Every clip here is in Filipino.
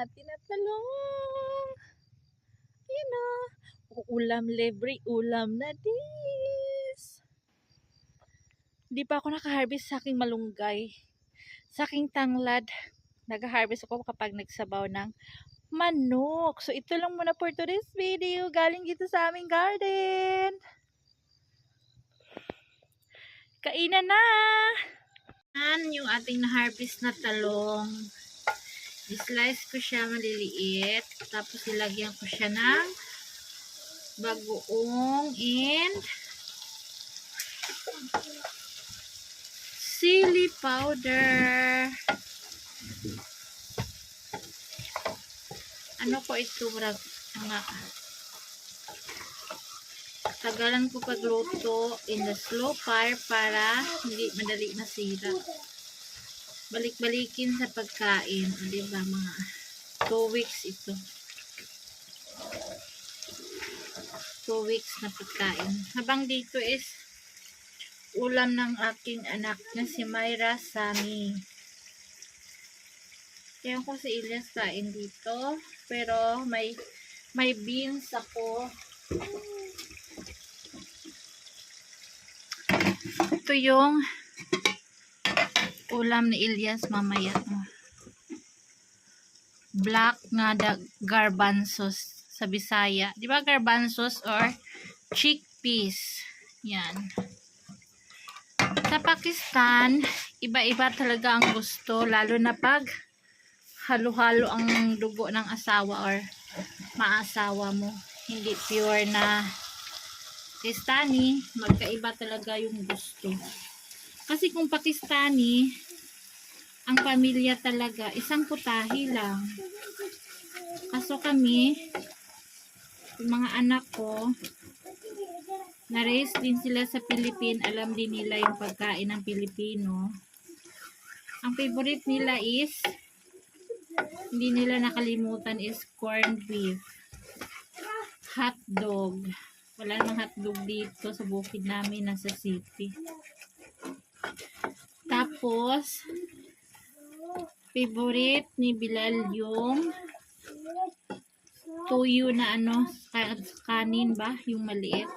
natin na talong. Ayan na. Uulam, libre ulam na dis. Hindi pa ako nakaharvest sa aking malunggay. Sa aking tanglad, nag-harvest ako kapag nagsabaw ng manok. So, ito lang muna for today's video. Galing dito sa aming garden. Kainan na! Yan yung ating na-harvest na talong. I-slice ko siya maliliit. Tapos ilagyan ko siya ng bagoong and chili powder. Ano ko ito? Mga tagalan ko pagluto in the slow fire para hindi madali masira. Balik-balikin sa pagkain. O, diba, mga 2 weeks ito. 2 weeks na pagkain. Habang dito is ulam ng aking anak na si Myra Sami. Kaya ko si Ilyas kain dito. Pero may beans ako. Ito yung ulam ni Ilyas mamaya. Black nga garbanzos sa Bisaya. Di ba garbanzos or chickpeas? Yan. Sa Pakistan, iba-iba talaga ang gusto. Lalo na pag halo-halo ang dugo ng asawa or maasawa mo. Hindi pure na Pakistani, magkaiba talaga yung gusto. Kasi kung Pakistani, ang pamilya talaga, isang putahe lang. Kaso kami, yung mga anak ko, na-raise din sila sa Philippines, alam din nila yung pagkain ng Pilipino. Ang favorite nila is, hindi nila nakalimutan is corned beef, hot dog. Wala namang hotdog dito sa bukid namin, nasa city. Tapos, favorite ni Bilal yung tuyo na kanin ba? Yung maliit.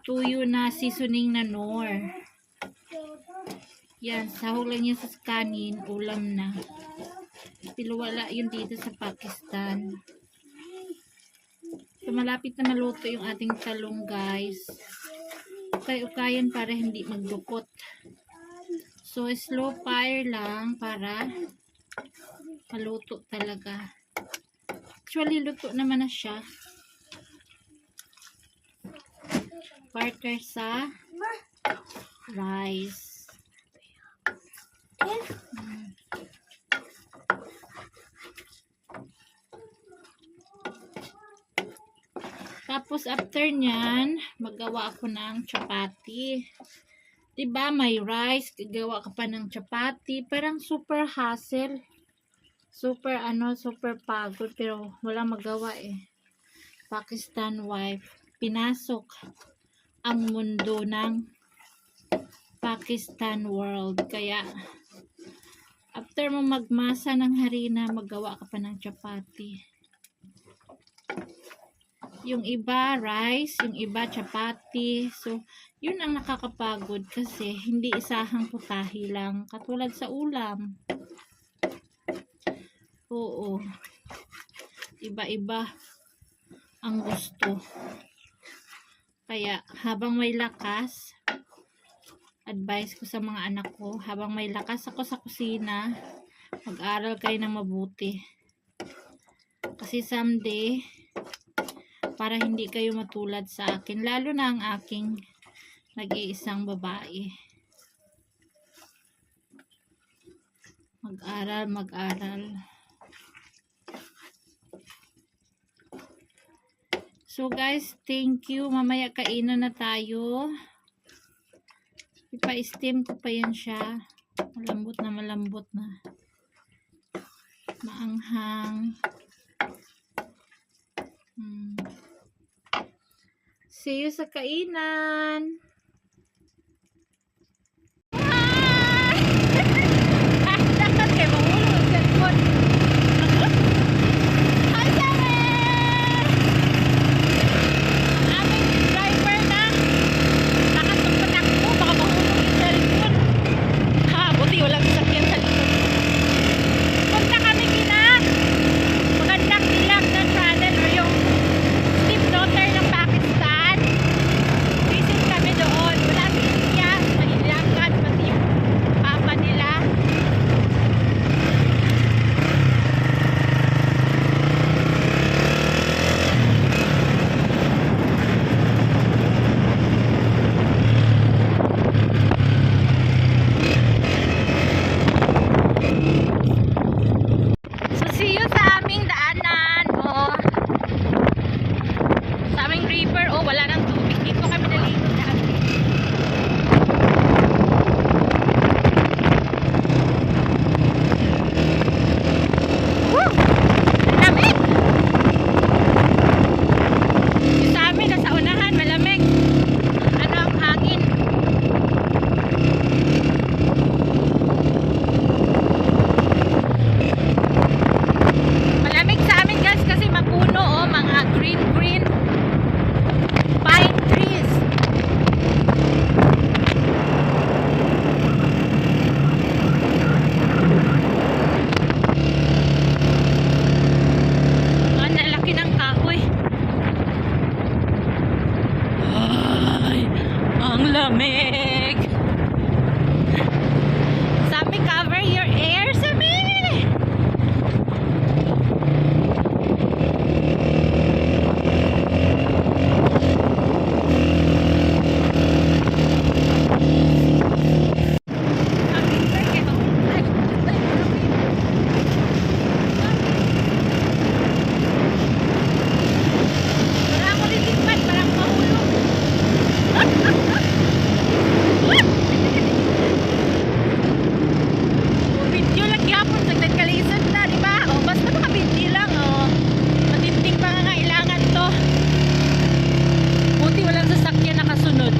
Tuyo na seasoning na nor. Yan, sahog lang yan sa kanin, ulam na. Pero wala yun dito sa Pakistan. So, malapit na maluto yung ating talong, guys. Ukay-ukayan para hindi magdukot. So, slow fire lang para maluto talaga. Actually, luto naman na siya. Partner sa rice. Tapos, after nyan, magawa ako ng chapati. Diba, may rice, gagawa ka pa ng chapati. Parang super hassle. Super, super pagod. Pero, wala magawa eh. Pakistan wife. Pinasok ang mundo ng Pakistan world. Kaya, after mo magmasa ng harina, magawa ka pa ng chapati. Yung iba rice, yung iba chapati. So, yun ang nakakapagod kasi hindi isahang putahe lang. Katulad sa ulam. Oo. Iba-iba ang gusto. Kaya, habang may lakas, advice ko sa mga anak ko, habang may lakas ako sa kusina, mag-aral kayo ng mabuti. Kasi someday, para hindi kayo matulad sa akin. Lalo na ang aking nag-iisang babae. Mag-aral, mag-aral. So guys, thank you. Mamaya kainan na tayo. Ipa-steam ko pa yan siya. Malambot na malambot na. Maanghang. See you sa kainan. Dapat kayo mahulog. lamig. Sabi, cover your ear, sabi. Parang ko litigpan, parang mahulog. Video lang yapon sa nagkalisan na, di ba? O, basta makabindi lang, o. Matinding pangangailangan to. Buti walang sasakyan nakasunod.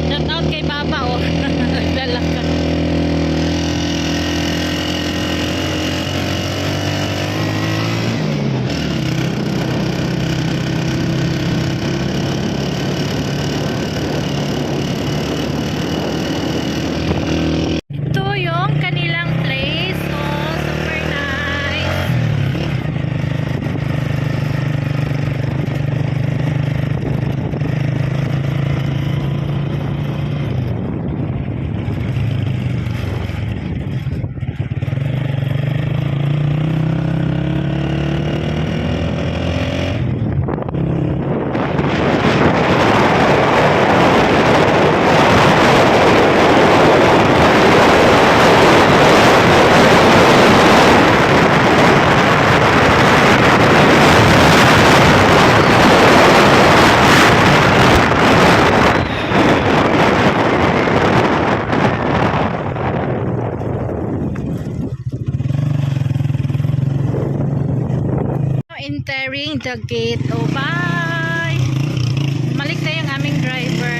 Shout out kay Baba, o. Naglalakad. Ito yung kanilang place. Oh, super nice. Entering the gate. Oh, bye! Malik na yung aming driver.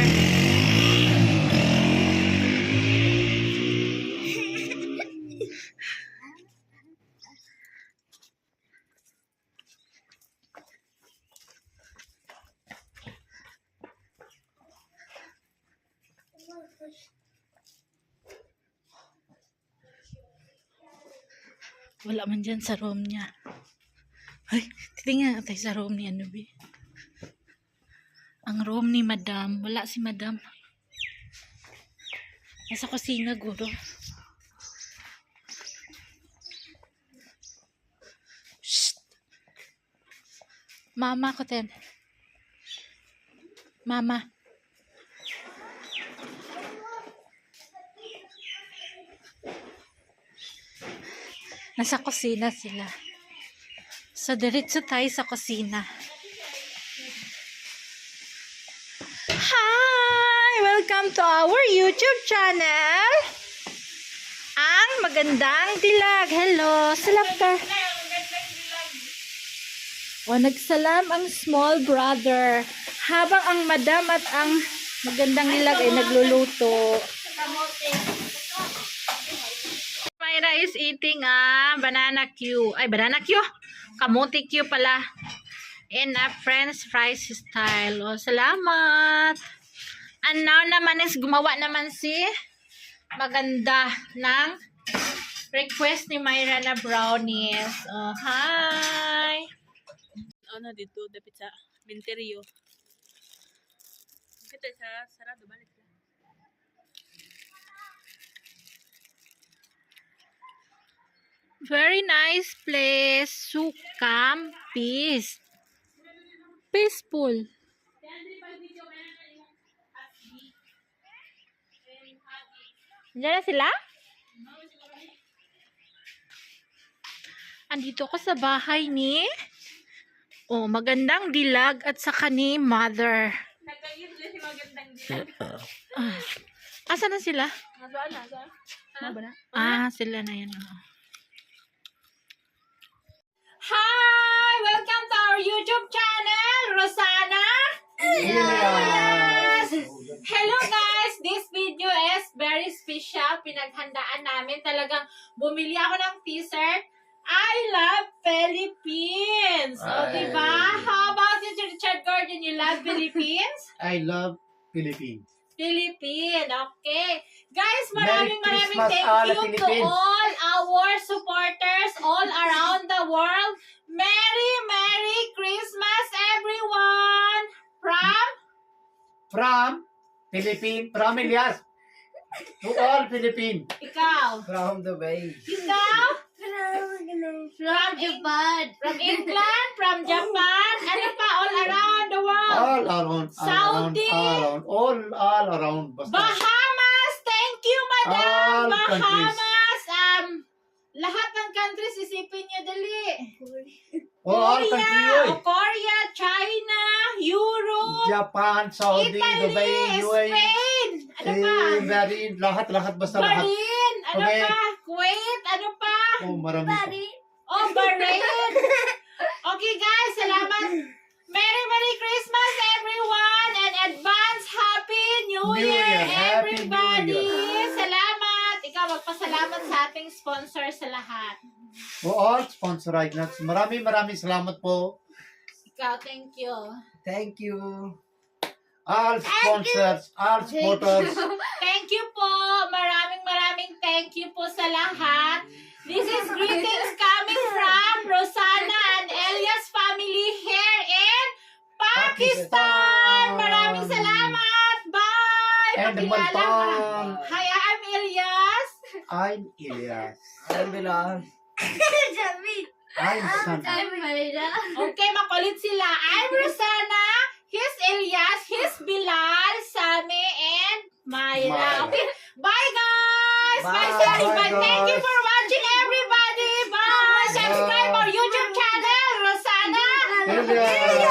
Wala man dyan sa room niya. Ay, titingnan natin sa room ni ano, be. Ang room ni Madam. Wala si Madam. Nasa kusina, guro. Shh! Mama ko, ten. Mama. Nasa kusina sila. So, diretso tayo sa kusina. Hi! Welcome to our YouTube channel. Ang magandang dilag. Hello. Salap ka. O, nagsalam ang small brother. Habang ang madam at ang magandang dilag ay nagluluto. Myra is eating banana Q. Ay, banana Q? Kamuti Q pala. In a French fries style. O, salamat. And now naman is gumawa naman si maganda ng request ni Myra na brownies. Oh, hi! Ano dito? Dapat sa Binterio. Kita sa sarado balik. Very nice place. Sukam. Peace. Peaceful. Diyan na sila? Andito ko sa bahay ni magandang dilag at saka ni mother. Asa na sila? Sila na yan. Hi! Welcome to our YouTube channel, Rosana. Yes! Hello guys! This video is very special. Pinaghandaan namin. Talagang bumili ako ng t-shirt. I love Philippines. O, diba? How about you, Richard Gordon? You love Philippines? I love Philippines. Philippines. Okay. Guys, maraming thank you to Philippines. all our supporters all around the world. Merry Christmas, everyone! From From Philippines. From Elias. To all Philippines. Ikaw. From Dubai. Ikaw. From Japan. From England, from Japan, ano pa, all around the world. All around. Saudi. All around. Basta. Bahamas, thank you, madam. All Bahamas, lahat ng countries, isipin niyo dali. All country. Oy. Korea, China, Europe, Japan, Saudi, Italy, Dubai, UAE. Spain, ano pa? Bahrain, lahat basta lahat. Bahrain, ano Okay. pa? Kuwait, ano pa? Oh, marami pa. Oh, Bahrain. Okay, guys, salamat. Merry Christmas, everyone, and advance Happy New New Year, Year. Happy New everybody. Year. Salamat. Ikaw, magpasalamat sa ating sponsor sa lahat. Oh, all sponsor right now. Maraming salamat po. Ikaw, thank you. Thank you. All sponsors, all supporters. Thank you po. Maraming thank you po sa lahat. This is greetings coming from Rosanna and Elias family here in Pakistan. Maraming salamat. Bye. And Pakilala ka. Malpan. Hi, I'm Elias. I'm Elias. I'm Bilal. I'm San. Okay, makulit sila. I'm Rosanna. He's Elias. He's Bilal, Sami, and Myra. Myra. Okay, bye guys. Bye, Bye. sorry, Bye, but thank you guys. for watching, everybody. Bye. Subscribe our YouTube channel, Rosanna. Elias.